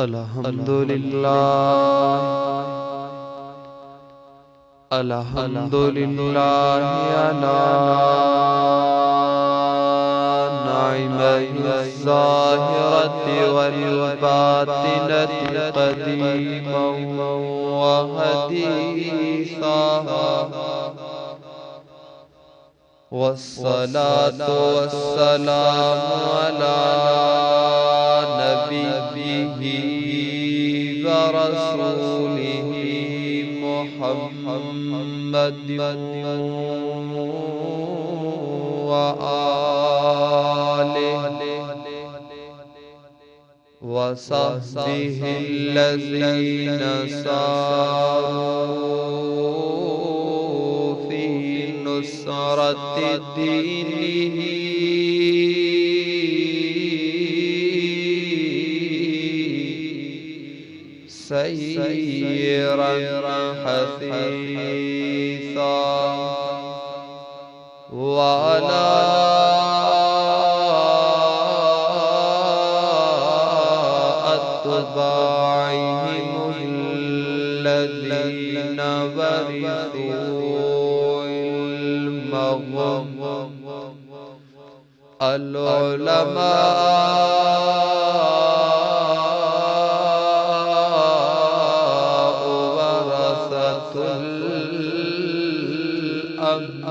अल्हम्दुलिल्लाह अल्हम्दुलिल्लाह अला निअमतिज़ ज़ाहिरति वल बातिनति क़दीमन व हदीसा वस्सलातु वस्सलामु अला नबिय्यिही व रसूलिही मुहम्मदिन व आलिहि व सहबिही लज़ीना सारू फी नुसरति दीनिही सय्यरन हसीसा वाला अत्बाइहिमुल्लज़ीना वरिसूल मग़फ़ अल-उलमा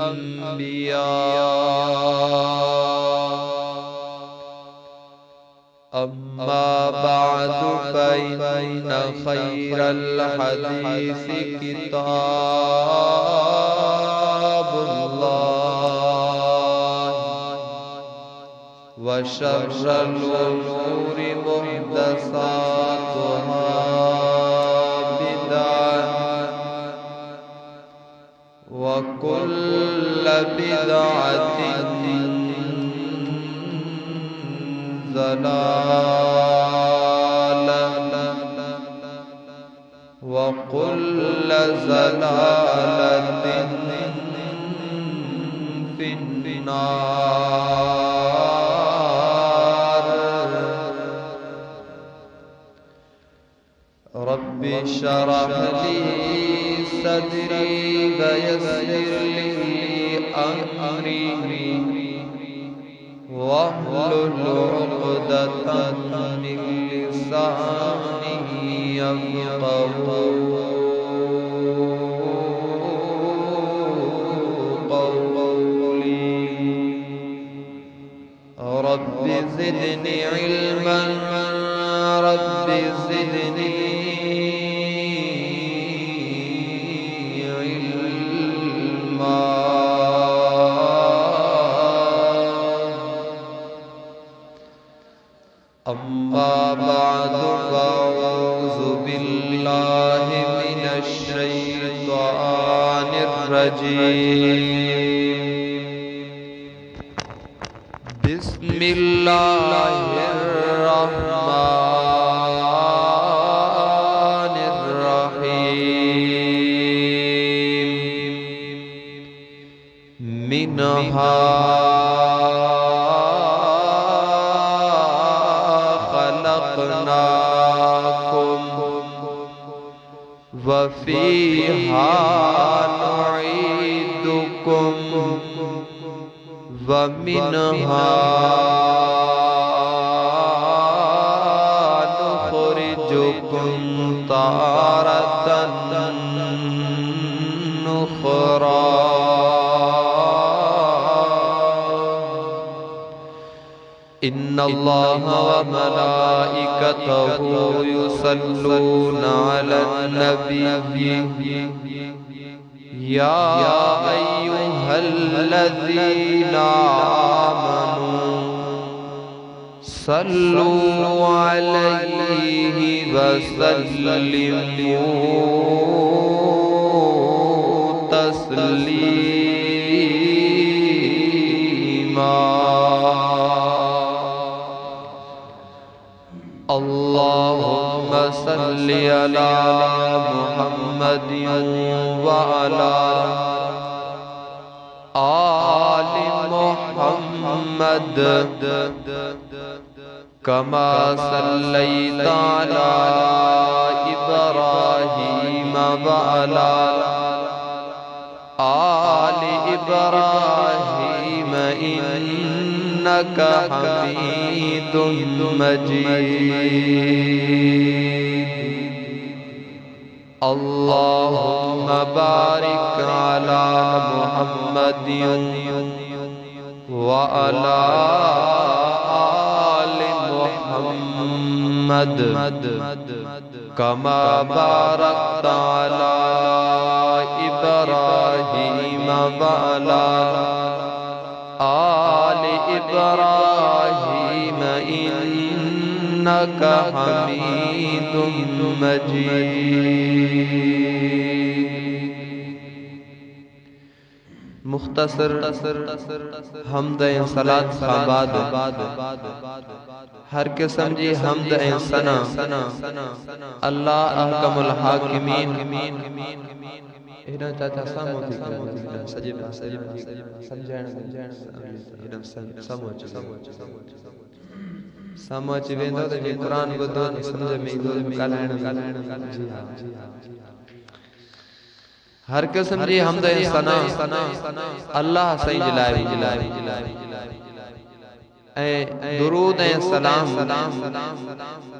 अंबिया अम्मा बअदु फ़इन्न खैरल हदीस किताबुल्लाह व शर्रल उमूरि मुहदसातुहा व कुल्लु बिदअतिन ज़लालह व कुल्लु ज़लालतिन फिन्नार रब्बि शरह ली सदरी व यस्सिर ली अमरी वहलुल उक़दतम मिन लिसानी यफ़क़हू क़ौली रब्बि ज़िदनी इल्मन रब्बि ज़िदनी अम्मा बअदु फ़अऊज़ु बिल्लाहि मिनश शैतानिर रजीम बिस्मिल्लाहिर रहमानिर रहीम मिनहा वफ़ीहा नुईदुकुम वमिनहा नुख़रिजुकुम तारतन उख़रा इन्नल्लाह व मलाइकतहु युसल्लूना अलन नबी या अय्युहल्लज़ीना आमनू सल्लू अलैहि व सल्लिमू तस्लीमा अल्लाहुम्मा सल्लि अला मुहम्मदिन व अला आलि मुहम्मद कमा सल्लैता अला इब्राहीम व अला आलि इब्राहीम इन्नका हमीदुम मजीद। अल्लाहुम्मा बारिक अला मुहम्मदिन व अला आलि मुहम्मद कमा बारकता अला इब्राहीम व अला आलि इब्राहीम इन्नका हमीदुम मजीद। मुख्तसर हम्द ए सलात बाद हर किस्म जी हम्द ए सना अल्लाह अहकमुल हाकिमीन इना चाचा सामो थी सजे समझाण समझ वेंदो त जे कुरान बुधो समझ में ईंदो ॻाल्हाइण जी हां हर किस्म जी हम्द ए सना अल्लाह सही जिलाए ए दुरूद ए सलाम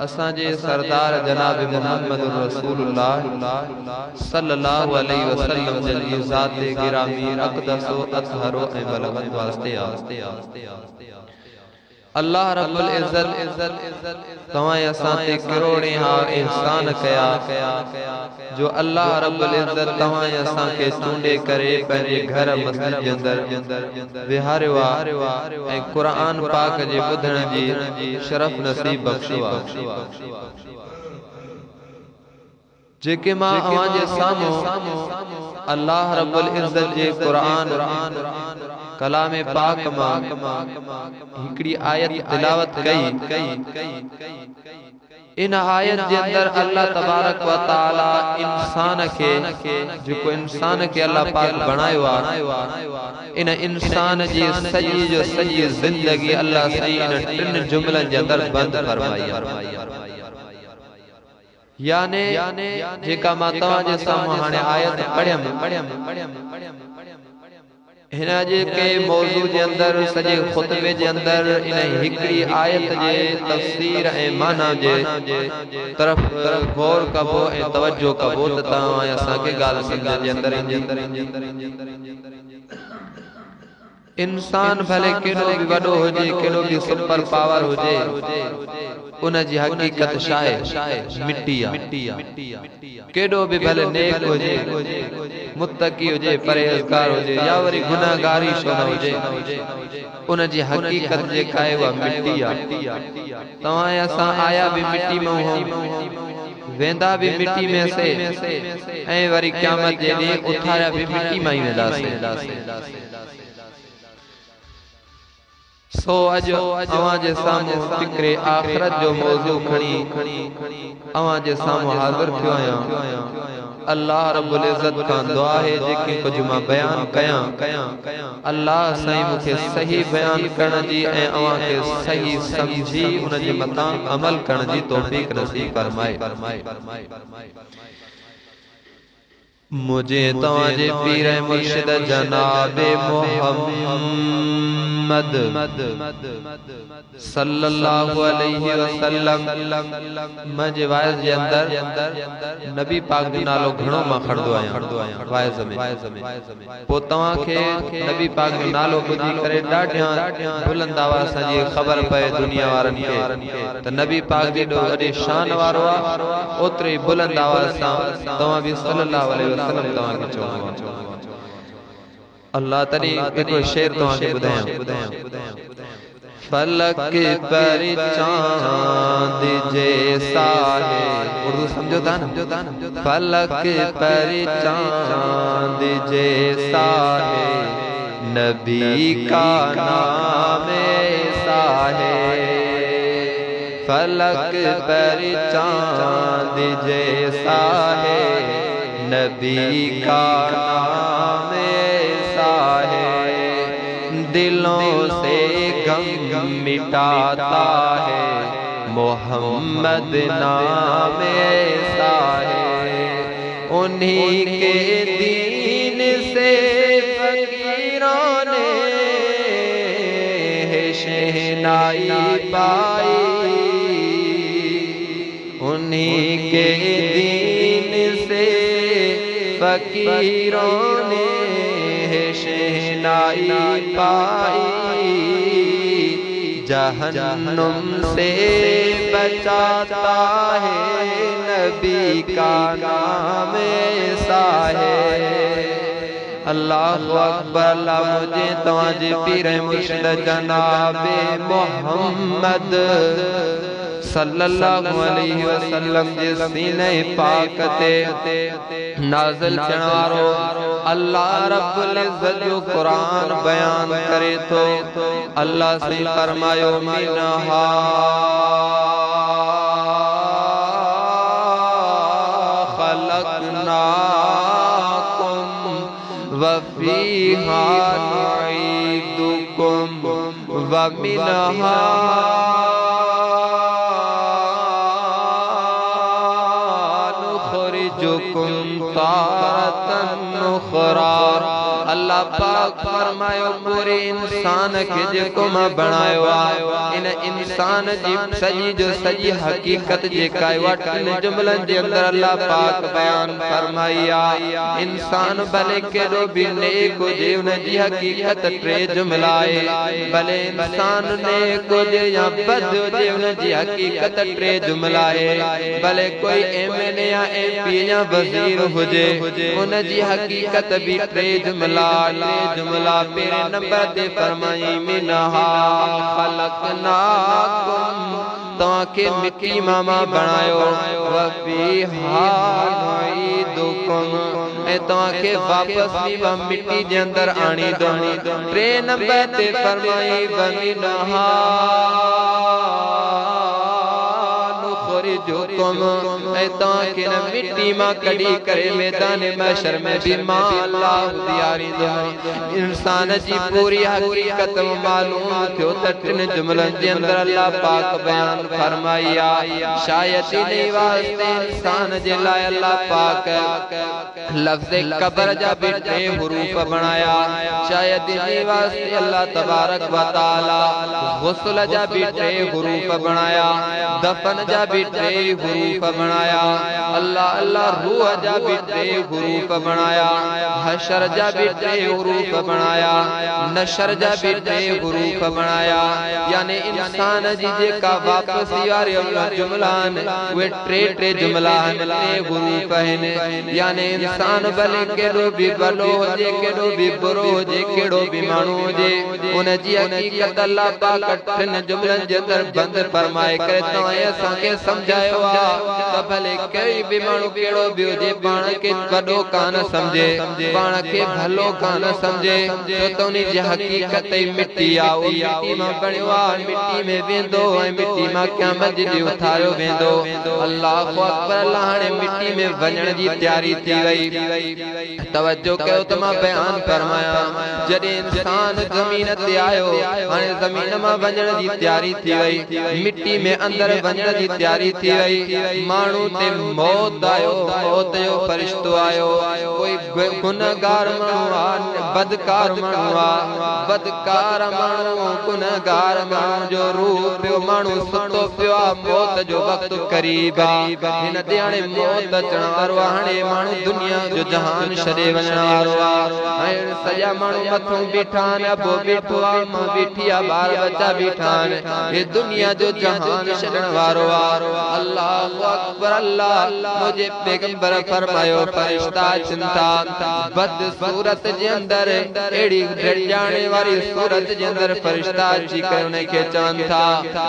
असा जे सरदार जनाब मोहम्मद रसूलुल्लाह सल्लल्लाहु अलैहि वसल्लम जल्ली ज़ात गिरामी अक़दस व अतहरो ए बलगत वास्ते अल्लाह रब्बुल इज्जत तवाए असा ते करोड़े हा एहसान कया जो अल्लाह रब्बुल इज्जत तवाए असा के चूंडे करे पंहिंजे घर मस्जिद जे अंदर विहारियो ए कुरान पाक जे ॿुधण जी शरफ नसीब बख्शियो जेके मां अवां जे सामो अल्लाह रब्बुल इज्जत जे कुरान कलाम पाक मां हिकड़ी आयत तिलावत कई इन आयत जे अंदर अल्लाह तबारक व तआला इंसान के जो इंसान के अल्लाह पाक बनायो इन इंसान जी सजी जो सजी जिंदगी अल्लाह सही इन टिन जुमलन जे अंदर बंद फरमाई याने जेका मां तवां जे सामने हाने आयत पढ़ियम हिना जे के मौजू जे अंदर सजे खुतबे जे अंदर इन हिकड़ी आयत जे तफसीर ए माना जे तरफ गौर कबो ए तवज्जो कबो त तवां असा के गाल समझ जे अंदर इंसान भले केडो भी वडो होजे केडो भी सुपर पावर होजे उन जी हकीकत शाहे मिट्टिया केडो भी भले नेक होजे मुत्तकी होजे परहेजगार होजे या वरी गुनाहगारी छो न होजे उन जी हकीकत जे काए वा मिट्टिया तवाए असा आया भी मिट्टी में हो वेंदा भी मिट्टी में से ए वरी क़यामत जे दी उठाया भी मिट्टी में ही वेंदा से सो अज अवां जे सामो फिक्रे आखिरत जो मौजू खणी अवां जे सामो हाजिर थियो आया अल्लाह रब्बुल इज्जत का दुआ है जेके कुछ मां बयान कया अल्लाह सही मुखे सही बयान करण जी ए अवां के सही समझी उन जे मता अमल करण जी तौफीक नसीब फरमाए मुझे तवाजे पीर मुर्शिद जनाब मोहम्मद सल्लल्लाहु अलैहि वसल्लम मजे वाइज जे अंदर नबी पाक जो नालो घणो मां खणदो आया वाइज में पो तवा के नबी पाक जो नालो बुधी करे डाढिया बुलंद आवाज सां जी खबर पए दुनिया वारन के त नबी पाक जी दो वडे शान वारो ओतरे बुलंद आवाज सां तवा भी सल्लल्लाहु अलैहि वसल्लम तवा के चो अल्लाह तनी एको शेर तवा के बुधाया फलक पर चांद जैसा है उर्दू समझो था ना फलक पर चांद जैसा है नबी का नाम ऐसा है फलक पर चांद जैसा है नबी का नाम ऐसा है दिलों से गम मिटाता है मोहम्मद नाम ऐसा है, उन्हीं के दीन से फकीरों ने शहनाई पाई, उन्हीं के दीन से फकीरों ने शहनाई पाई। जहन्नुम से बचाता है नबी का नाम ऐसा है। अल्लाहु अकबर। अल्लाह मुझे तवाजे पीर मुर्शिद जनाबे मोहम्मद सल्लल्लाहु अलैहि वसल्लम जे सीने पाक ते नाज़िल थियण वारो अल्लाह रब्बुल इज्जत जो कुरान बयान करे तो अल्लाह से फरमायो मिनहा वफ़ीहा नुईदुकुम वमिनहा नुखरिजुकुम तारतन उखरा। अल्लाह पाक फरमायो पूरे इंसान के जेको मां बनायो आ इन इंसान जी सजी जो सजी हकीकत जे काई वटन जुमलन जे अंदर अल्लाह पाक बयान फरमाया। इंसान भले केडो भी नेक हुजे उन जी हकीकत टे जुमलाए, भले इंसान नेक हुजे या बद हुजे उन जी हकीकत टे जुमलाए, भले कोई एमएलए या एमपी या वजीर हुजे उन जी हकीकत भी टे जुमला मेरे नंबर ते फरमाई मिनहा खलकनाकुम ताके मिट्टी मामा बनायो वफीहा नुईदुकुम ए ताके वापस भी वह मिट्टी जे अंदर आनी दो। टे नंबर ते फरमाई वमिनहा ताकि न मिट्टी मां कड़ी करे मैदान महशर में भी मां अल्लाह दियारी दो। इंसान जी पूरी हकीकत मालूम थियो तटिन जुमलन जे अंदर अल्लाह पाक बयान फरमाया। शायद नहीं वास्ते इंसान जे लाए अल्लाह पाक लफ्ज़ कब्र जा भी टे हुरूफ बनाया। शायद नहीं वास्ते अल्लाह तबारक व तआला गुस्ल जा भी टे हुरूफ बनाया, दफन जा भी टे हुरूफ बनाया, अल्लाह अल्लाह रूह जा भी टे हुरूफ बनाया, हशर जा भी टे हुरूफ बनाया, नशर जा भी टे हुरूफ बनाया। यानी इंसान जी जे का वापस यार जुमलान वे टे टे जुमलान टे हुरूफ हैं। यानी इंसान भले केडो भी भलो हुजे केडो भी बुरो हुजे केडो भी माण्हू हुजे उन जी हकीकत अल्लाह पाक अठन जुमलन जे अंदर बंद फरमाए करे तो असां के समझायो आ त भले कोई भी माण्हू केड़ो भी हुजे पाण के वडो कान समझे पाण के भलो कान समझे तो उनी जी हकीकत ही मिट्टी आ। ओ मिट्टी मां बणियो आ, मिट्टी में वेंदो ऐं मिट्टी मां क़यामत जी उथारियो वेंदो। अल्लाहु अकबर। अल्लाह हाणे मिट्टी में वञण जी तैयारी थी वई। तवज्जो कयो त मां बयान फरमाया जॾहिं इंसान ज़मीन ते आयो हाणे ज़मीन मां वञण जी तैयारी थी वई, मिट्टी में अंदर वञण जी तैयारी थी वई। माण्हू ते मौत आयो, मौत जो फरिश्तो आयो। कोई गुनहगार माण्हू आ, बदकार माण्हू आ, बदकार माण्हू गुनहगार माण्हू जो रूह पियो माण्हू सुतो पियो आ, मौत जो वक्त करीब आ। हिन ते हाणे मौत अचण वारो आ। हाणे माण्हू दुनिया जो जहान छॾे वञण वारो आ। ऐं सॼा माण्हू मथां बीठा आहिनि, अबो बीठो आ, मां बीठी आ, ॿार बच्चा बीठा आहिनि। हे दुनिया जो जहान छॾण वारो आ। अल्लाहु अकबर। अल्लाह मुझे पैगंबर फरमायो फरिश्ता चिंता बद सूरत जे अंदर एड़ी डरजाने वाली सूरत जे अंदर फरिश्ता अची करे उन खे चवनि था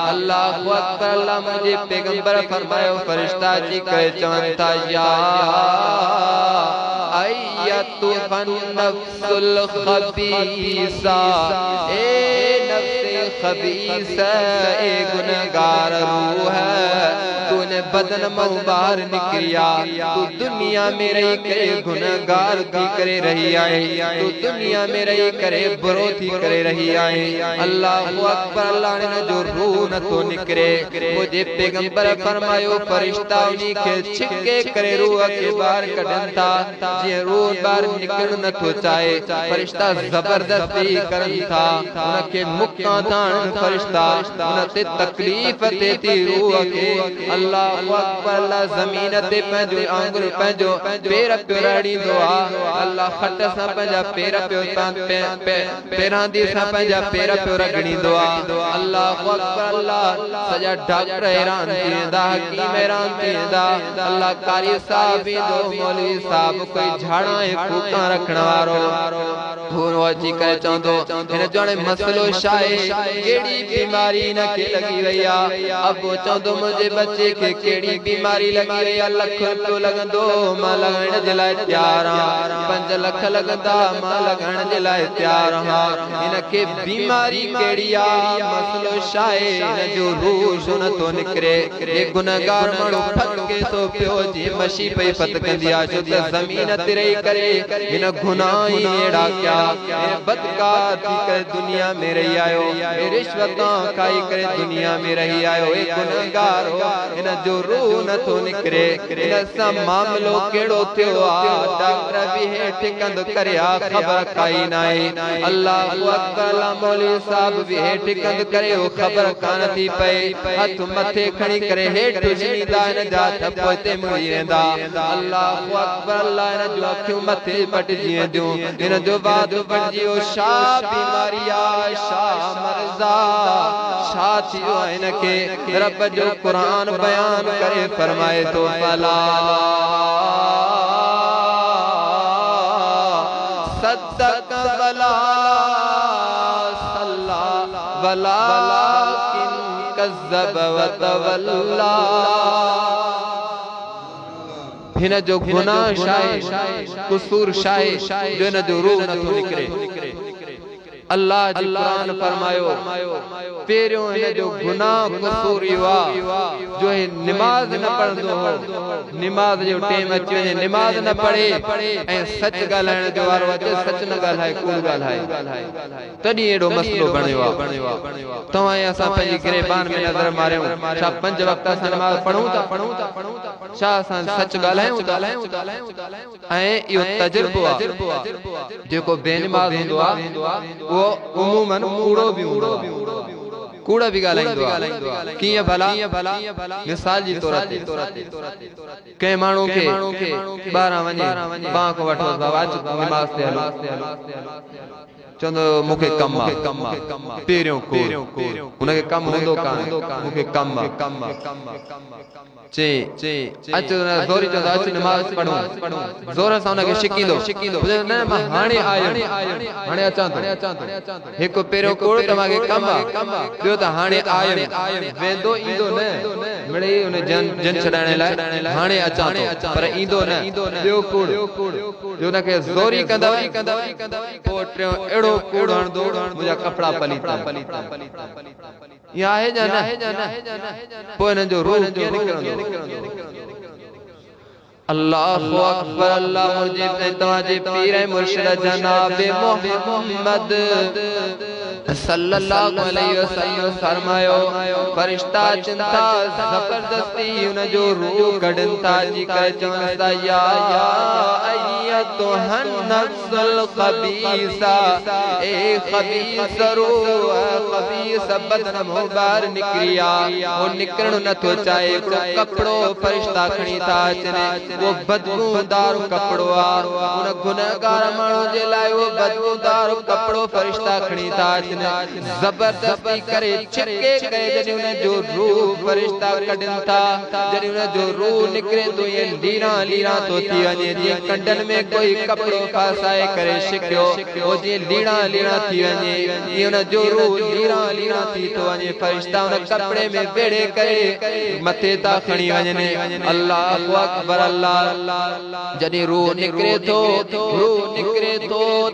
अल्लाहु अकबर। अल्लाह मुझे पैगंबर फरमायो फरिश्ता अची करे चवनि था या अय्यतुहन नफ्सुल खबीसा, ए नफ्स खबीसा, ए गुनहगार रूह तूने बदन मां बाहर निकरिया तू दुनिया में रही करे गुनहगार थी करे रही आए तू दुनिया में रही करे बुरो थी करे रही आए अल्लाहु अकबर अल्लाह ने जो रूह न तो निकरे मुझे पैगंबर फरमायो फरिश्ता उन्हीं के छिके करे रूह के बाहर कढन था जे रूह बाहर निकल न तो चाहे फरिश्ता जबरदस्ती करन था उनके मुक्का थान फरिश्ता उनते तकलीफ देती रूह के अल्लाहु अकबर अल्लाह जमीन ते पंजो आंगुर पंजो पैर पिराड़ी दुआ अल्लाह खट सा पंजा पैर पियो तान पैरां दी सा पंजा पैर पियो रगणी दुआ अल्लाहु अकबर अल्लाह सजा डॉक्टर हैरान थींदा हकीम हैरान थींदा अल्लाह कारी साहब दो मौलवी साहब कोई झाड़ा है फूका रखण वारो हुन अची करे चंदो इन जणे मसलो शाए केड़ी बीमारी न के लगी वया अब चंदो मुझे बच्चे के केड़ी बीमारी लगी वया लख रुपयो लगंदो मां लगण जे लाए तैयार हां 5 लाख लगंदा मां लगण जे लाए तैयार हां इनके बीमारी केड़ी आ मसलो शाए इन जो रूह सुन तो निकरे ये गुनहगार माण्हू फटके तो पियो जी मशी पई फतकंदी आ जो त जमीन ते रही करे इन गुनाह ही एड़ा क्या ए बदकार थी करे दुनिया में रही आयो ए रिश्वतां खाई करे दुनिया में रही आयो ए गुनहगार हो इन जो रूह न तो निकरे इन सा मामलो केड़ो थियो आ डॉक्टर भी हेठ कंद करया खबर काई नाए अल्लाहु अकबर अल्लाह मौलवी साहब भी हेठ कंद करे ओ खबर कान थी पे हथ मथे खणी करे हेठ जमीदा इन जा थपते मुई वेंदा अल्लाहु अकबर अल्लाह इन जो अखियों मथे पट जिए जो इन जो बात पट जियो शा बीमारिया शा मर्जा शा थियो इनके रब जो कुरान बयान करे फरमाए तो फला सद्दक वला सल्ला वला किन कज़्ज़ब व तवल्ला हिन जो गुनाह शाए कुसूर शाए जो न जो रूह न तो निकरे अल्लाह जी कुरान फरमायो पेरियों इन जो गुनाह कसूर युवा जो है नमाज न पढ़ंदो हो नमाज जो टाइम अची वने नमाज न पढ़े ए सच गालाण जो वारो अचे सच न गालाए कूड़ गालाए तडी एडो मसलो बणयो तवा असा पंजी गिरबान में नजर मारियो छा 5 वक्त असा नमाज पढ़ूं ता छा असा सच गालायूं ए यो तजुर्बो आ जेको बेनमाज हुंदो आ वो उमूमन कूड़ो भी कूड़ा भी गालाइंदो आ किया भला मिसाल जी तौर ते के माण्हू के 12 वने बांक वठो आवाज नमाज ते हलो चंदो मुखे कम पेरियों को उनके कम हुंदो कान मुखे कम चे अच जोरी चंदो अच नमाज पढ़ूं जोर सा उनके शिकींदो न मां हाणे आयो हाणे अचां तो एक पेरियों कोड़ तमाके कम बियो त हाणे आयो वेंदो ईंदो न मिड़े उन जन छडाणे लाए हाणे अचां तो पर ईंदो न बियो कोड़ जो उनके जोरी कंदा पोट्रियो एड़ो कूड़ हणदो मुजा कपड़ा पलीता या है जाना पोइ न जो रूह कीअं निकरंदो अल्लाहु अकबर अल्लाह मुझे तवाजे पीर मुर्शिद जनाब मोहम्मद सल्लल्लाहु अलैहि वसल्लम फरमायो फरिश्ता चिंता जबरदस्ती उन जो रूह कढन था जी कर चवंदा या अय्यतु हन्नफ्सुल खबीसा ए खबीस रूह खबीस बदन मुबार निकरिया वो निकरण न तो चाहे कपड़ो फरिश्ता खणी था अचने वो बदबूदार कपड़ो आ उन गुनहगार माण्हू जे लाइ वो बदबूदार कपड़ो फरिश्ता खणी था अचने जबरदस्ती करे छिके करे जॾहिं उन जो रूह फरिश्ता कढन था जॾहिं उन जो रूह निकरे तो ये लीरा लीरा तो थी वञे जीअं कंडन में कोई कपड़ो फासाए करे छिकियो वो जीअं लीरा लीरा थी वञे ईअं उन जो रूह लीरा लीरा थी तो वञे फरिश्ता उन कपड़े में वेड़े करे मथे था खणी वञनि अल्लाहु अकबर अल्लाह जॾहिं रूह निकरे तो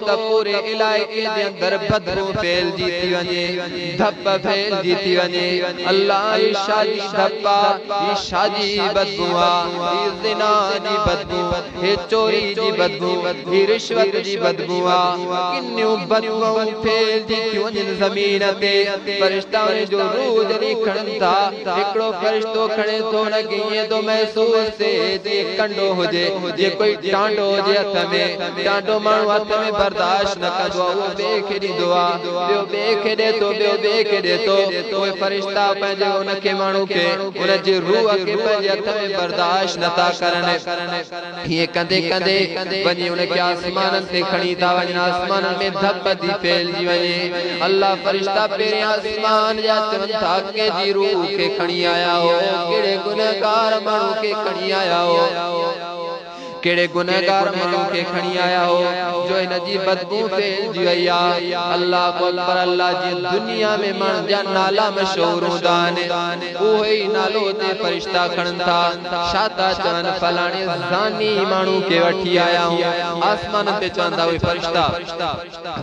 त पूरे इलाइक़े जे अंदर बदबू फैल फैल जीती वने धप फैल जीती वने अल्लाह ये शादी धप्पा ये शादी बदबुआ ये ज़िना जी बदबू ये चोरी जी बदबू ये रिश्वत जी बदबुआ किन्नियों बदबुओं फैल जीती वने ज़मीन ते फरिश्ता ने जो रूह जली खड़न था एकड़ो फरिश्तो खड़े तो न गए तो महसूस से जे कंडो हो जे कोई टांडो हो जे हथ में टांडो माण्हू हथ में बर्दाश्त न कंदो वो बेखेड़ी दुआ बियो बेखेड़े तो कोई फरिश्ता पंहिंजे उनखे माण्हू के उनजी रूह खे पंहिंजे हथ में बर्दाश्त नथा करनि ये कंदे कंदे वञी उनखे आसमाननि ते खणी था वञनि आसमाननि में धप थी फैलजी वञे अल्लाह फरिश्ता पहिरें आसमान जा चवनि था के जी रूह के खणी आया हो कहिड़े गुनहगार माण्हू के खणी आया हो केड़े गुनहगार माण्हू के खणी आया हो जो इन जी बदबू फैलजी वई आहे अल्लाह अकबर अल्लाह जी दुनिया में माण्हुनि जा नाला मशहूर हूंदा आहिनि उहो ई नालो ते फरिश्ता खणनि था छा था चवनि फलाणे ज़ानी माण्हू के वठी आया हूं आसमान ते चवंदा उहे फरिश्ता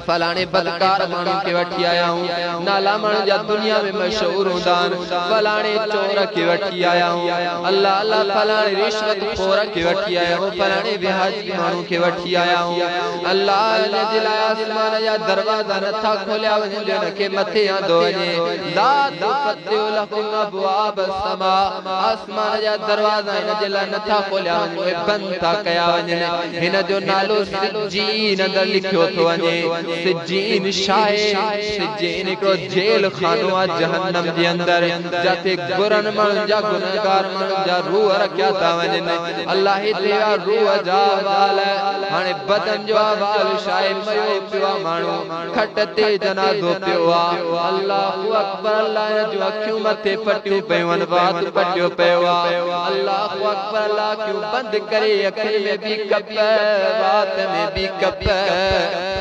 फलाणे बदकार माण्हू के वठी आया हूं नाला माण्हू जा दुनिया में मशहूर हूंदा आहिनि फलाणे चोर के वठी आया हूं अल्लाह अल्लाह फलाणे रिश्वत खोर के वठी आया हूं फलाणे विहाजी माण्हू के वठी आया हूं अल्लाह इन जे लाइ आसमान जा दरवाजा नथा खोलिया वञनि जो इनखे मथे आंदो वञे ला तुफ़त्तिहु लहुम अबवाब समा आसमान जा दरवाजा इन जे लाइ नथा खोलिया वञनि उहे बंदि था कया वञनि हिन जो नालो सिज्जीन अंदरि लिखियो थो वञे सिज्जीन शाहे सिज्जीन हिकिड़ो जेल खानो आहे जहन्नम जे अंदरि जिथे बुरनि माण्हुनि जा गुनहगार माण्हुनि जा रूह रखिया था वञनि अल्लाह हिते रूह जा वाल हाणे बदन जो वाल शाये मयो पियो माण्हू खट ते जनाज़ो पियो आहे अल्लाहु अकबर अल्लाह जो अखियूं मथे पटियूं पियूं आहिनि वात पटियो पियो आहे अल्लाहु अकबर अल्लाह अखियूं बंदि करे अखियुनि में बि कप वात में बि कप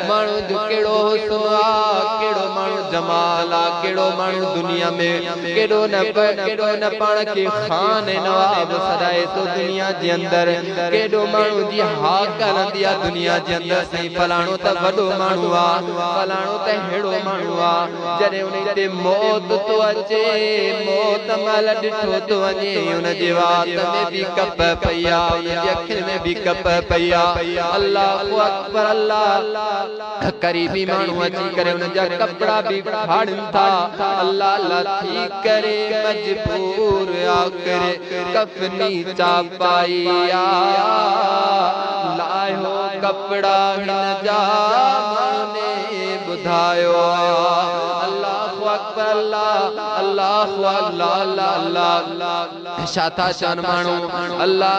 माण्हू जो कहिड़ो हुस्न आहे कहिड़ो माण्हू जमाल आहे कहिड़ो माण्हू दुनिया में कहिड़ो न पाण खे खान नवाब सदाए तो दुनिया जे अंदरि केॾो माण्हू जी हाक हलंदी आहे दुनिया जे अंदरि सही फलाणो त वॾो माण्हू आहे फलाणो त अहिड़ो माण्हू आहे जॾहिं उन ते मौत थो अचे मौत महिल ॾिठो थो वञे उनजे वात में बि कप पई आहे उनजी अखियुनि में बि कप पई आहे अल्लाहु अकबर अल्लाह करीबी माण्हू अची करे उनजा कपिड़ा बि फाड़नि था अल्लाह अल्लाह थी करे मजबूर आ करे कफनी चापाई लायो कपड़ा हिन जा माने बुधायो अल्लाहु अकबर अल्लाह अल्लाहु अल्लाह शाता शान माण्हू अल्लाह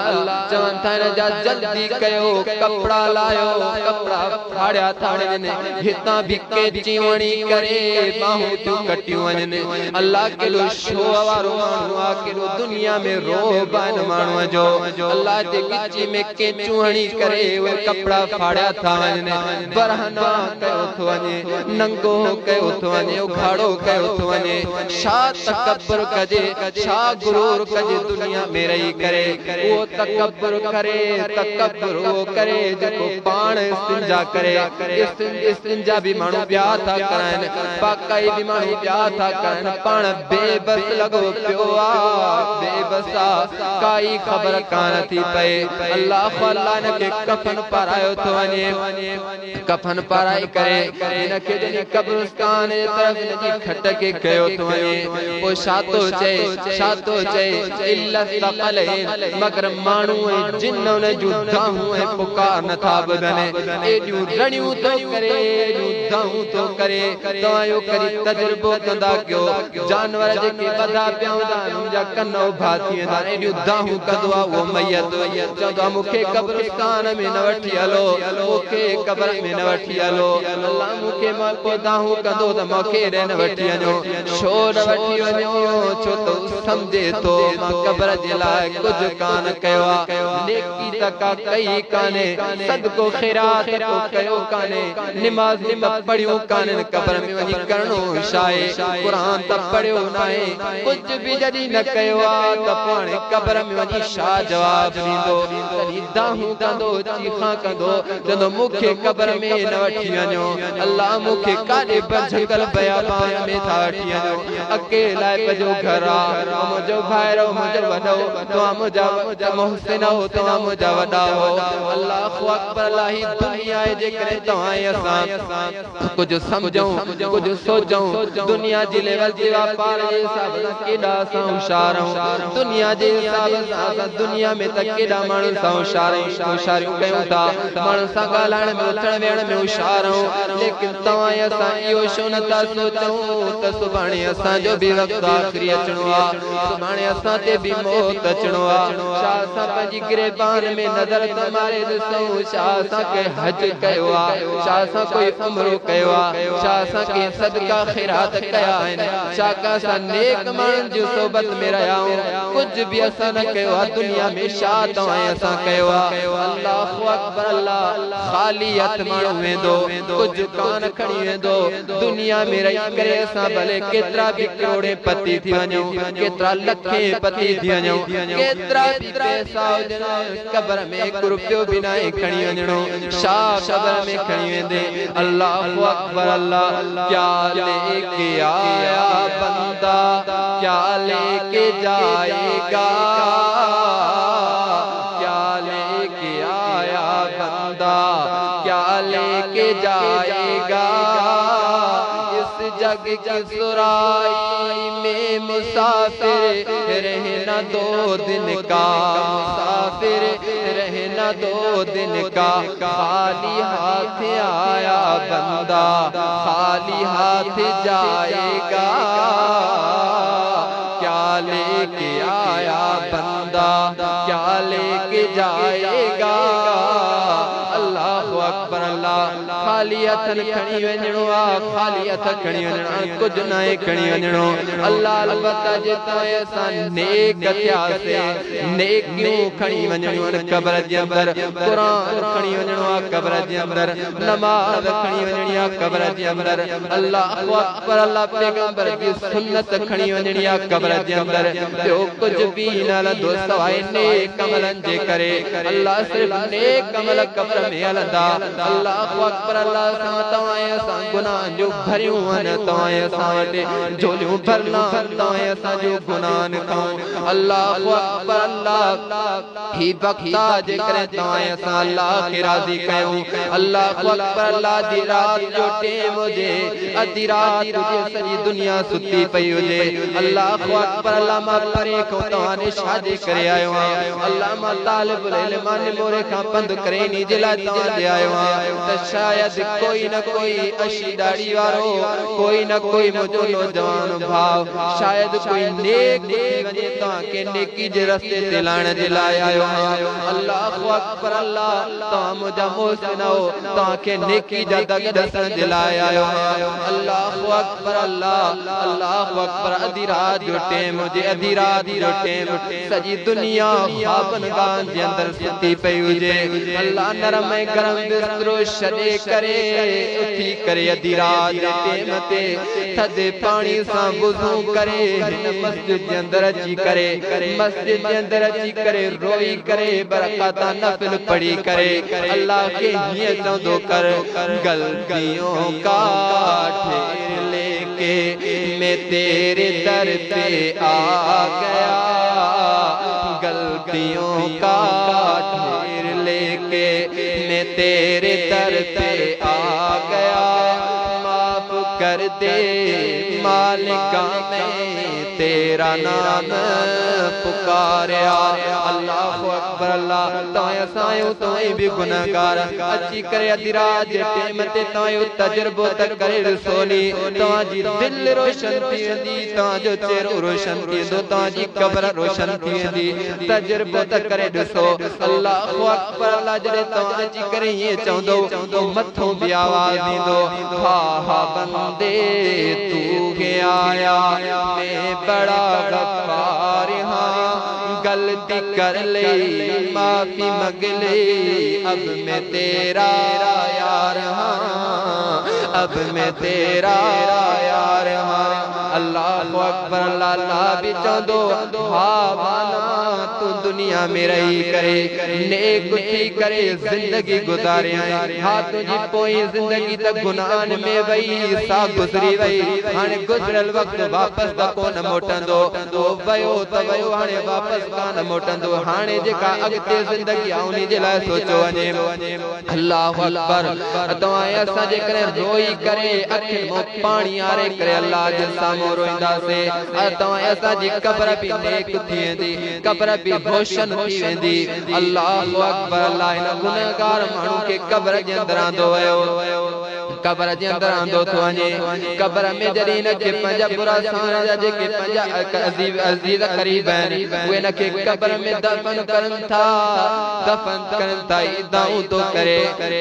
चवनि था हिन जा जल्दी कयो कपड़ा लायो कपड़ा फाड़िया था वञनि हितां बि केची वणी करे बाहूं थियूं कटियूं वञनि अल्लाह केॾो शो वारो माण्हू आहे केॾो दुनिया में रोब आहिनि माण्हूअ जो अल्लाह जे गिची में केचूं हणी करे उहे कपड़ा फाड़िया था वञनि बरहना कयो थो वञे नंगो कयो थो वञे उघाड़ो कयो थो वञे छा तकब्बुर कजे छा गुरूर कजे दुनिया में रही करे वो तकब्बुर वो करे जेको पाण इस्तिंजा करे इस्तिंजा भी माण्हू ॿिया था कराइनि पाकाई भी माण्हू ॿिया था कराइनि पाण बेबस लॻो पियो आहे बेबस आहे काई ख़बर कान थी पए अल्लाह अल्लाह इनखे कफन पारायो थो वञे कफन पाराई करे इनखे जॾहिं कब्रिस्तान जे तरफ़ इनजी खट खे कयो थो वञे पोइ छा थो चए मगर माण्हू ऐं जिन उन जूं दाहूं ऐं पुकार नथा ॿुधनि एॾियूं रड़ियूं थो करे एॾियूं दाहूं थो करे तव्हां इहो करी तजुर्बो कंदा कयो जानवर जेके ॿधा पिया हूंदा आहिनि मुंहिंजा कन उभा थी वेंदा आहिनि एॾियूं दाहूं कंदो आहे उहो मैयत चवंदो आहे मूंखे कब्रिस्तान में न वठी हलो मूंखे क़ब्र में न वठी हलो अल्लाह मूंखे मां पोइ दाहूं कंदो त मूंखे हेॾे न वठी वञो शोर वठी वञो छो त समझे तो मां क़ब्र जे लाइ कुझु कान कयो आहे नेकी त का कई काने सदको खैरात को कयो काने नमाज त पढ़ियो काने क़ब्र में वञी करणो छाए कुरान त पढ़ियो नाहे कुझु बि जॾहिं न कयो आहे त पाणे क़ब्र में वञी छा जवाब ॾींदो तॾहिं दाहूं कंदो चीखां कंदो चवंदो मूंखे क़ब्र में न वठी वञो अल्लाह मूंखे काॾे बझकल बयाबान में था वठी वञो अकेला पंहिंजो घर आहे मुंहिंजो भाइरो मुंहिंजो वॾो तव्हां मुंहिंजा मोहसिन हो तव्हां मुंहिंजा वॾा हो अल्लाहु अकबर अलाही दुनिया जे करे तव्हां असां कुझु समझूं कुझु सोचूं दुनिया जे लेवल जे वापार जे हिसाब सां केॾा असां होशियार आहियूं दुनिया जे हिसाब सां असां दुनिया में त केॾा माण्हू सां होशियारियूं कयूं था माण्हू सां ॻाल्हाइण में उथण वेहण में होशियार आहियूं लेकिन तव्हां असां इहो छो नथा सोचूं त सुभाणे असांजो बि वक़्तु आख़िरी अचणो आहे सुभाणे असां ते बि मौत अचणो आहे छा असां पंहिंजी गिरबान में नज़र त मारे ॾिसूं छा असां के हज कयो आहे छा असां कोई उम्रो कयो आहे छा असां के सदका खैरात कया आहिनि छा का असां नेक माण्हुनि जी सोबत में रहिया आहियूं कुझु बि असां न कयो आहे दुनिया में छा तव्हां असां कयो आहे अल्लाहु अकबर अल्लाह ख़ाली हथ माण्हू वेंदो कुझु कान खणी वेंदो दुनिया में रही करे असां भले केतिरा बि करोड़े पति थी वञूं केतिरा लखे पति थी वञूं केतिरा बि पैसा हुजनि क़ब्र में हिकु रुपयो बि न खणी वञणो छा क़ब्र में खणी वेंदे अल्लाहु अकबर अल्लाह क्या लेके आया बंदा क्या लेके जाएगा क्या लेके आया बंदा क्या लेके जाएगा इस जग की सुराई में मुसाफिर रहना 2 दिन का मुसाफिर रहना 2 दिन का खाली हाथ आया बंदा खाली हाथ जाएगा क्या लेके आया बंदा क्या लेके जाएगा अल्लाहु अकबर अल्लाह खाली हथ खणी वञणो आहे खाली हथ खणी वञणो कुझु न खणी वञणो अल्लाह अलबत्ता जे तव्हां असां नेक थियासीं नेकियूं खणी वञणियूं आहिनि क़ब्र जे अंदर क़ुरान खणी वञणो आहे क़ब्र जे अंदर नमाज़ खणी वञणी आहे क़ब्र जे अंदर अल्लाहु अकबर अल्लाह पैगंबर जी सुन्नत खणी वञणी आहे क़ब्र जे अंदर ॿियो कुझु बि न हलंदो सवाइ नेक अमलनि जे करे अल्लाह सिर्फ़ नेक अमल क़ब्र में हलंदा अल्लाहु अकबर अल्लाह सां तव्हां असां गुनाह जो भरियूं आहिनि तव्हां असां वटि झोलियूं भरना तव्हां असांजो गुनाह न खाऊं अल्लाहु अकबर अल्लाह ही बख्ता जे करे तव्हां असां अल्लाह खे राज़ी कयूं अल्लाहु अकबर अल्लाह दी रात जो टेम हुजे अधी रात हुजे सॼी दुनिया सुती पई हुजे अल्लाहु अकबर अल्लाह मां परे खां तव्हां ने शादी करे आयो आहियां अल्लाह मां तालिबुल इल्म ने मोरे खां पंध करे नी जे लाइ तव्हां जे आयो आहियां त शायद कोई न कोई अशी दाढ़ी वारो कोई न कोई मुझो नौजवान भाव शायद कोई नेक थी वञे तव्हां के नेकी जे रस्ते ते लाइण जे लाइ आयो आहियां अल्लाहु अकबर अल्लाह तव्हां मुंहिंजा मोहसिन हो तव्हां के नेकी जा दग ॾसण जे लाइ आयो आहियां अल्लाहु अकबर अल्लाह अल्लाहु अकबर अधी रात जो टेम हुजे अधी रात जो टेम सॼी दुनिया ख्वाबनगान जे अंदर सुती पई हुजे अल्लाह नरम ऐं गरम बिस्तरो छॾे करे उथी करे अधी रात जे टेम ते थधे पाणी सां वुज़ू करे हिन मस्जिद जे अंदर अची करे मस्जिद जे अंदर अची करे रोई करे बरकाता नफिल पढ़ी करे अल्लाह के हीअं चवंदो कर गलतियों का ढेर लेके मैं तेरे दर पे आ गया गलतियों का ढेर लेके मैं तेरे दर पे आ गया माफ कर दे मालिका मैं तेरा नाम पुकारिया अल्लाहु अकबर अल्लाह ताया सायो तोई भी गुनाहगार अच्छी करे अधी रात जे टाइम ते तायो तजुर्बो तक करे रसोली ताजी दिल रोशन थी वेंदी ताजो चेहरो रोशन थी दो ताजी कब्र रोशन थी वेंदी तजुर्बो तक करे ॾिसो अल्लाहु अकबर अल्लाह जॾहिं तव्हां अची करे ईअं चवंदो तो मथों भी आवाज़ ॾींदो हा हा बंदे तू के आया मैं बड़ा गफ्फार हाँ गलती कर ले माफी मांग ले अब मैं तेरा यार हाँ अब मैं तेरा यार हाँ अल्लाहु अकबर अल्लाह भी चवंदो हा माना तू दुनिया में रही करे नेक थी करे जिंदगी गुजारे हाँ तुझी पोई जिंदगी तक गुनाहन में वही सा गुजरी वही हाणे गुजरल वक्त वापस द कोन मोटंदो तो वयो त वयो हाणे वापस कान मोटंदो हाणे जेका अगते जिंदगी आउनी जे लाइ सोचो वञे अल्लाहु अकबर तव्हां असां जे करे रोई करे अखियुनि मां पाणी आरे करे अल्लाह जे साम्हूं रोईंदासे तव्हां असां जी कब्र भी नेक थी वेंदी कब्र भी रोशन थी वेंदी अल्लाहु अकबर अल्लाह इन गुनाहगार माण्हू खे कब्र जे अंदर आंदो वयो कब्र जे अंदर आंदो थो वञे कब्र में जॾहिं न के पंहिंजा बुरा साण जा जेके पंहिंजा अज़ीज़ क़रीब आहिनि उहे न के कब्र में दफन करनि था इदाऊं तो करे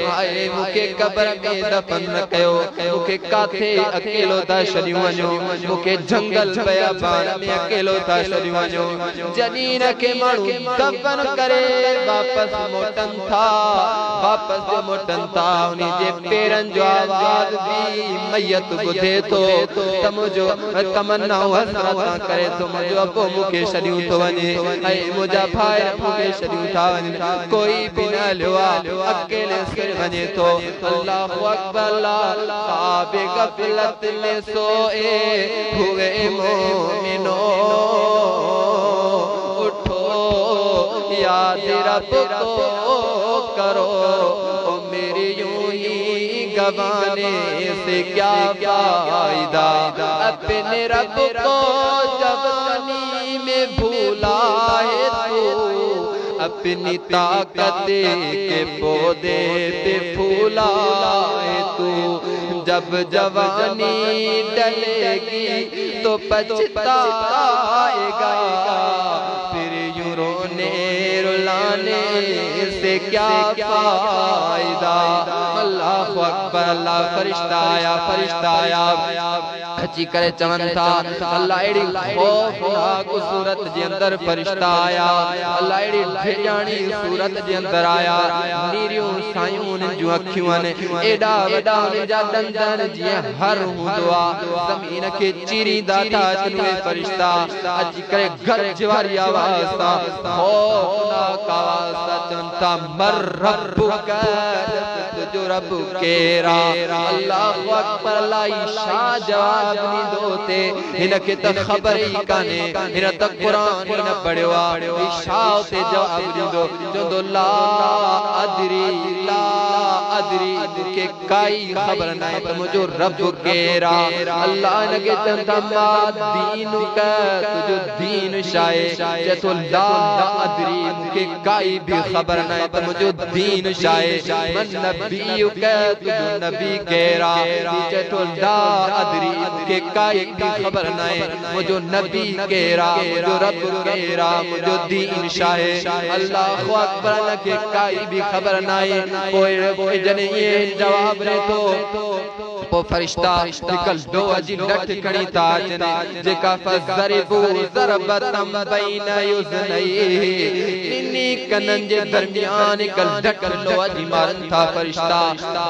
हाय मूंखे कब्र में दफन न कयो मूंखे काथे अकेलो था छॾियो वञो मूंखे जंगल बियाबान में अकेलो था छॾियो वञो जॾहिं न के माण्हू दफन करे वापस मोटनि था उन्हीं जे पेरनि जो आवाज भी मैयत ॿुधे थो त मुंहिंजो तमन्नाऊं हसरत करे थो मुंहिंजो अबो मूंखे छॾियो थो वञे ऐं मुंहिंजा भाई मूंखे छॾियो था वञनि कोई भी न हलियो आहे अकेले सिर वञे थो अल्लाहु अकबर ख्वाब गफलत में सोए हुए मोमिनो उठो याद रब को करो मेरी यूं ही गवाने से क्या फायदा अपने रब को जवानी में भूला है तू अपनी ताकत के पौधे पे फूला है तू जब जवानी डलेगी तो पछताएगा फिर यूं रोने रुलाने से क्या फायदा अल्लाहु अकबर अल्लाह फरिश्ता आया अची करे चवनि था अल्लाह एड़ी खौफनाक सूरत जे अंदर फरिश्ता आया अल्लाह एड़ी ढिजाणी सूरत जे अंदर आया नीरियूं सायूं उन्हनि जूं अखियूं आहिनि एॾा वॾा उन्हनि जा ॾंद आहिनि जीअं हर हूंदो आहे ज़मीन खे चीरींदा था अचनि उहे फरिश्ता अची करे गरज वारी आवाज़ सां खौफनाक आवाज़ सां चवनि था मर रब्बुक तुंहिंजो रब केरा अल्लाहु अकबर अल्लाह छा जवाब ॾींदो ते हिन खे त ख़बर ई कान्हे हिन त क़ुरान न पढ़ियो आहे छा उते जवाब ॾींदो चवंदो ला अदरी मूंखे काई ख़बर न आहे त मुंहिंजो रब केरा अल्लाह हिन खे चवनि था मा दीनुक तुंहिंजो दीन छा आहे चए थो ला अदरी मूंखे काई भी ख़बर न आहे त मुंहिंजो दीन छा आहे मन नबीयुक तुंहिंजो नबी केरा चए थो ला अदरी मूंखे काई भी ख़बर न आहे मुंहिंजो नबी केरा मुंहिंजो रब केरा मुंहिंजो दीन छा आहे अल्लाहु अकबर हिन खे काई भी ख़बर न आहे पोइ जॾहिं इएं जवाब ॾे थो पोइ फरिश्ता हिकु लोह जी लठ खणी था अचनि जेका फज़रिबू ज़रबतम बैन युज़नैहि ॿिन्ही कननि जे दरमियान हिकु लठ लोह जी मारनि था फरिश्ता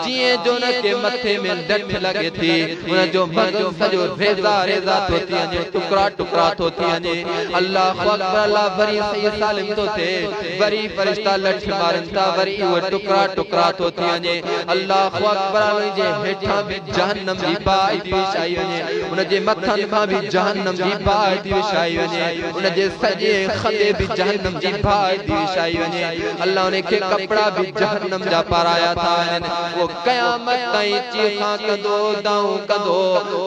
जीअं जो न के मथे में लठ लॻे थी उन जो मग़ज़ सॼो रेज़ा रेज़ा थो थी वञे टुकड़ा टुकड़ा थो थी वञे अल्लाहु अकबर अल्लाह वरी सही सालिम थो थिए वरी फरिश्ता लठ मारनि था वरी उहे टुकड़ा टुकड़ा थो थी वञे अल्लाहु अकबर जे हेठां बि जहन्नम जी बाहि थी विछाई वञे उन जे मथन खां भी जहन्नम जी बाहि थी विछाई वञे उन जे सजे खदे भी जहन्नम जी बाहि थी विछाई वञे अल्लाह उन खे कपड़ा भी जहन्नम जा पाराया था वो क़यामत ताईं चीखां कंदो दाऊं कंदो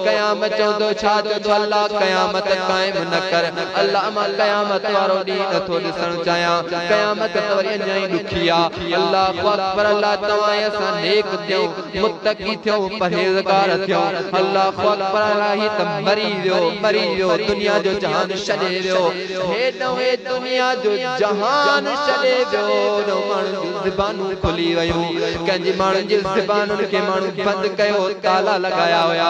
क़यामत चवंदो छा चवंदो अल्लाह क़यामत क़ाइम न कर अल्लाह मां क़यामत वारो ॾींहुं नथो ॾिसण चाहियां क़यामत त वरी अञा ई ॾुखी आहे अल्लाहु अकबर अल्लाह तव्हां असां नेक थियूं मुत्तकी थियूं परहेज़गार थियूं अल्लाहु अकबर अल्लाह ही त मरी वियो दुनिया जो जहान छॾे वियो हेॾो हे दुनिया जो जहान छॾे वियो न माण्हुनि जूं ज़बानूं खुली वयूं कंहिंजी माण्हुनि जी ज़बानुनि खे माण्हू बंदि कयो ताला लॻाया हुया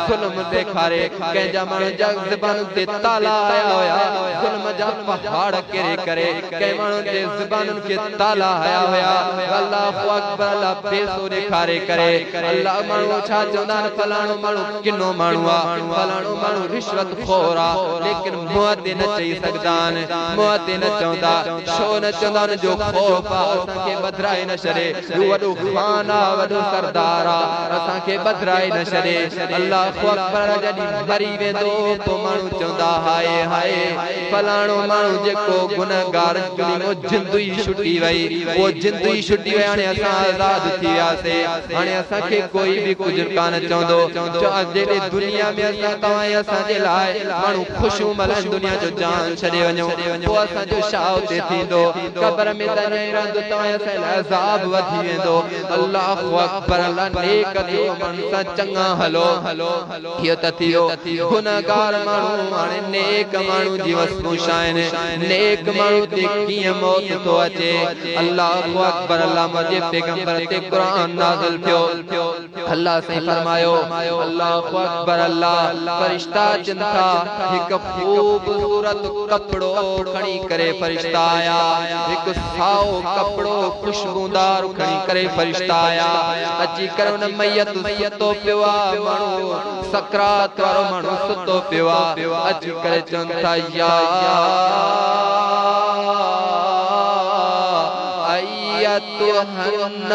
ज़ुल्म ॾेखारे कंहिंजा माण्हुनि जा ज़बानुनि ते ताला आया हुया ज़ुल्म जा पहाड़ किरे करे कंहिं माण्हुनि जे ज़बानुनि खे ताला आया हुया अल्लाहु अकबर अल्लाह पैसो ॾेखारे करे अल्लाह माण्हू छा चवंदा आहिनि फलाणो माण्हू किनो माण्हू आहे फलाणो माण्हू रिश्वत खोर आहे लेकिन मुंहं ते न चई सघंदा आहिनि मुंहं ते न चवंदा छो न चवंदा आहिनि जो ख़ौफ़ आहे असांखे बदिराए न छॾे वॾो ख़ान आहे वॾो सरदार आहे असांखे बदिराए न छॾे अल्लाहु अकबर जॾहिं मरी वेंदो पोइ माण्हू चवंदा हाय हाय फलाणो माण्हू जेको गुनहगार जिंदु ई छुटी वई वो जिंदु ई छुटी वई हाणे असां आज़ाद थी वियासीं हाणे असांखे कोई बि कुझु कान चवंदो जॾहिं दुनिया में असां तव्हां असांजे लाइ माण्हू ख़ुशियूं मल्हाइनि दुनिया जो जान छॾे वञो पोइ असांजो छा उते थींदो क़ब्र में त न रहंदो तव्हां असांजे लाइ अज़ाब वधी वेंदो अल्लाहु अकबर अल्लाह नेक थियो माण्हुनि सां चङा हलो इहो त थियो गुनहगार माण्हू हाणे नेक माण्हू जी वस्तू छा आहिनि नेक माण्हू ते कीअं मौत थो अचे अल्लाहु अकबर अल्लाह मुंहिंजे पैगंबर ते क़ुरान नाज़िल थियो अल्लाह से फरमायो अल्लाहु अकबर अल्लाह फरिश्ता चवनि था हिकु ख़ूबसूरत कपड़ो खणी करे फरिश्ता आया हिकु साओ कपड़ो खुशबूदार खणी करे फरिश्ता आया अची करे उन मैयत सुतो पियो आहे माण्हू सकरात वारो माण्हू सुतो पियो आहे अची करे चवनि था या अय्यतुहन